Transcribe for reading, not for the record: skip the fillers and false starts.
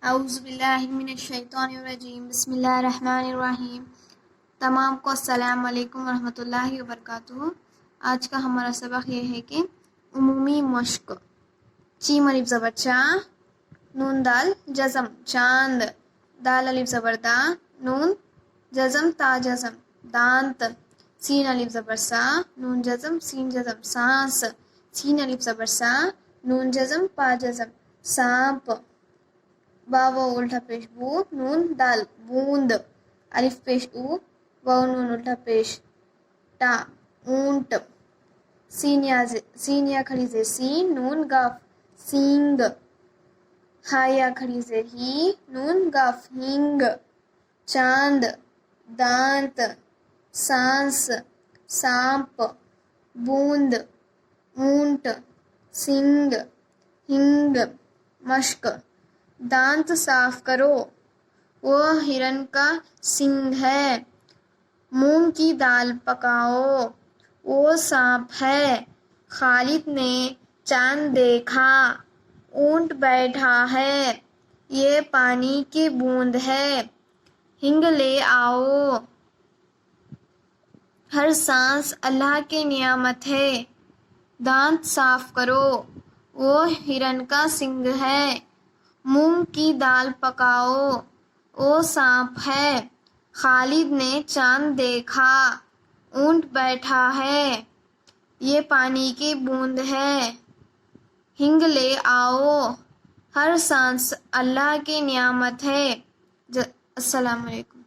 اعوذ باللہ من الشیطان الرجیم، بسم اللہ الرحمن الرحیم۔ تمام کو السلام علیکم ورحمۃ اللہ وبرکاتہ۔ آج کا ہمارا سبق یہ ہے کہ عمومی مشق۔ چیم الف زبر چا، نون دال جزم چاند، دال الف زبر دا، نون جزم تا جزم دانت، سین الف زبر سا، نون جزم سین جزم سانس، سین الف زبر سا، نون جزم پا جزم سانپ، واو الٹا پیش بو، نون دال بوند، الف پیش او، واو نون الٹا پیش تا، اونٹ، سین یا کھڑی زیر سین، نون گاف سینگ، ہا یا کھڑی زیر ہی، نون گاف ہینگ، چاند، دانت، سانس، سانپ، بوند، اونٹ، سینگ، ہینگ، مشق۔ دانت صاف کرو، وہ ہرن کا سینگ ہے۔ مونگ کی دال پکاؤ، وہ سانپ ہے۔ خالد نے چاند دیکھا، اونٹ بیٹھا ہے۔ یہ پانی کی بوند ہے، ہینگ لے آؤ۔ ہر سانس اللہ کی نعمت ہے۔ دانت صاف کرو، وہ ہرن کا سینگ ہے۔ مونگ کی دال پکاؤ، وہ سانپ ہے۔ خالد نے چاند دیکھا، اونٹ بیٹھا ہے۔ یہ پانی کی بوند ہے، ہینگ لے آؤ۔ ہر سانس اللہ کی نعمت ہے۔ السلام علیکم۔